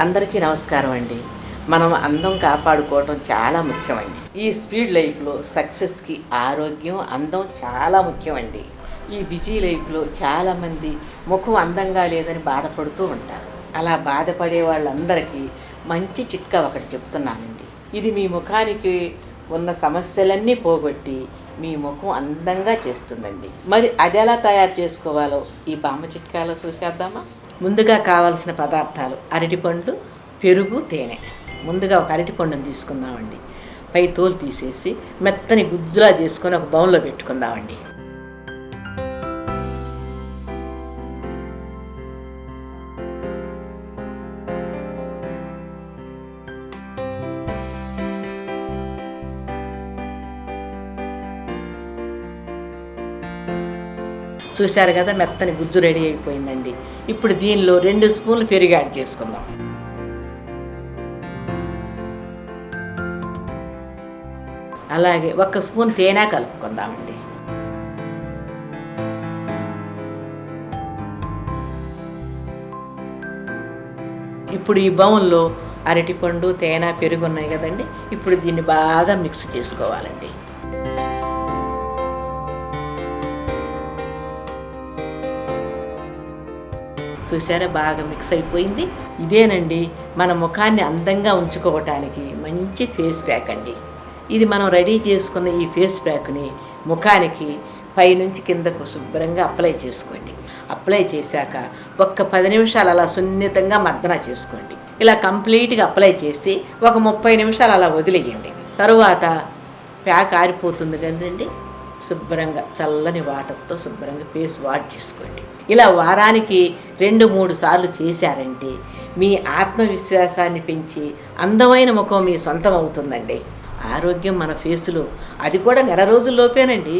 అందరికీ నమస్కారం అండి. మనం అందం కాపాడుకోవడం చాలా ముఖ్యమండి. ఈ స్పీడ్ లైఫ్లో సక్సెస్కి ఆరోగ్యం, అందం చాలా ముఖ్యమండి. ఈ బిజీ లైఫ్లో చాలామంది ముఖం అందంగా లేదని బాధపడుతూ ఉంటారు. అలా బాధపడే వాళ్ళందరికీ మంచి చిట్కా ఒకటి చెప్తున్నానండి. ఇది మీ ముఖానికి ఉన్న సమస్యలన్నీ పోగొట్టి మీ ముఖం అందంగా చేస్తుందండి. మరి అది ఎలా తయారు చేసుకోవాలో ఈ బామ్మ చిట్కాలో చూసేద్దామా? ముందుగా కావాల్సిన పదార్థాలు అరటిపండ్లు, పెరుగు, తేనె. ముందుగా ఒక అరటిపండుని తీసుకుందామండి. పై తోలు తీసేసి మెత్తని గుజ్జులా చేసుకొని ఒక బౌల్లో పెట్టుకుందామండి. చూశారు కదా, మెత్తని గుజ్జు రెడీ అయిపోయిందండి. ఇప్పుడు దీనిలో 2 స్పూన్లు పెరుగు యాడ్ చేసుకుందాం. అలాగే 1 స్పూన్ తేనె కలుపుకుందామండి. ఇప్పుడు ఈ బౌల్లో అరటిపండు, తేనె, పెరుగు ఉన్నాయి కదండి. ఇప్పుడు దీన్ని బాగా మిక్స్ చేసుకోవాలండి. చూసారా, బాగా మిక్స్ అయిపోయింది. ఇదేనండి మన ముఖాన్ని అందంగా ఉంచుకోవటానికి మంచి ఫేస్ ప్యాక్ అండి. ఇది మనం రెడీ చేసుకున్న ఈ ఫేస్ ప్యాక్ని ముఖానికి పైనుంచి కిందకు శుభ్రంగా అప్లై చేసుకోండి. అప్లై చేశాక 10 నిమిషాలు అలా సున్నితంగా మర్దన చేసుకోండి. ఇలా కంప్లీట్గా అప్లై చేసి ఒక 30 నిమిషాలు అలా వదిలేయండి. తరువాత ప్యాక్ ఆరిపోతుంది కదండి, శుభ్రంగా చల్లని వాటర్తో శుభ్రంగా ఫేస్ వాష్ చేసుకోండి. ఇలా వారానికి 2-3 సార్లు చేశారంటే మీ ఆత్మవిశ్వాసాన్ని పెంచి అందమైన ముఖం మీ సొంతం అవుతుందండి. ఆరోగ్యం మన ఫేసులో, అది కూడా నెల రోజుల్లోపేనండి.